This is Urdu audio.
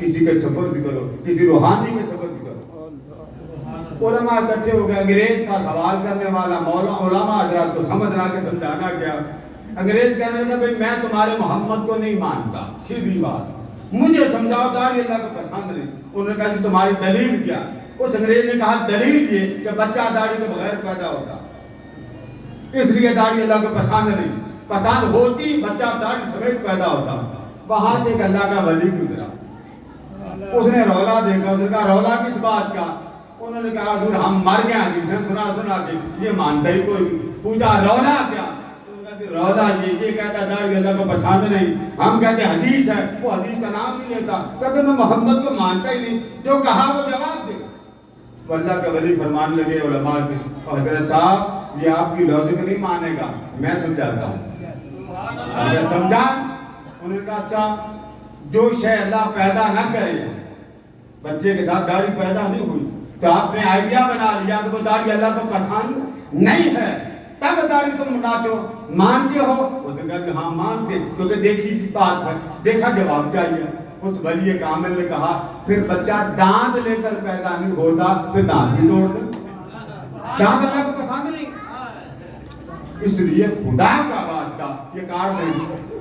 کسی کے سپرد کرو، کسی روحانی کے سپرد کرو۔ علماء اکٹھے ہو گئے، انگریز تھا سوال کرنے والا، علماء حضرات کو سمجھنا کے سمجھانا کیا۔ انگریز کہنے لگا بھئی میں تمہارے محمد کو نہیں مانتا، سیدھی بات، مجھے سمجھاؤ داڑھی اللہ کو پسند نہیں۔ انہوں نے کہا کہ تمہاری دلیل کیا؟ اس انگریز نے کہا دلیل یہ کہ بچہ داڑھی کے بغیر پیدا ہوتا، اس لیے داڑھی اللہ کو پسند نہیں، پسند ہوتی بچہ داڑھی سمیت پیدا ہوتا۔ وہاں سے ایک اللہ کا ولی گزرا، اس نے رولا دیکھا، اس نے کہا رولا کس بات کا؟ انہوں نے کہا حضور ہم مر گئے ہیں، جسے سنا کے یہ مانتا ہی کوئی۔ پوچھا رولا کیا؟ رولا یہ کہتا داڑھی اللہ کو پسند نہیں، ہم کہتے حدیث ہے، وہ حدیث کا نام نہیں لیتا، کہتے میں محمد کو مانتا ہی نہیں، جو کہا وہ جواب دے۔ وہ اللہ کا ولی فرمانے لگے علماء کے، حضرت صاحب یہ آپ کی لوجک نہیں مانے گا، میں سمجھاتا ہوں۔ اگر سمجھا؟ انہوں نے کہا اچھا جو شے اللہ پیدا نہ کرے، بچے کے ساتھ داڑھی پیدا نہیں ہوئی تو آپ نے آئیڈیا بنا لیا کہ وہ داڑھی اللہ کو پسند نہیں ہے، تب داڑھی تم مناتے ہو، مانتے ہو؟ اس نے کہا کہ ہاں مانتے، کیونکہ دیکھی سی بات ہے، دیکھا جواب چاہیے۔ اس ولی کامل نے کہا پھر بچہ دانت لے کر پیدا نہیں ہوتا، پھر دانت بھی توڑ دے، دانت اللہ کو پسند نہیں، اس لیے خدا کا واسطہ یہ کاٹ نہیں۔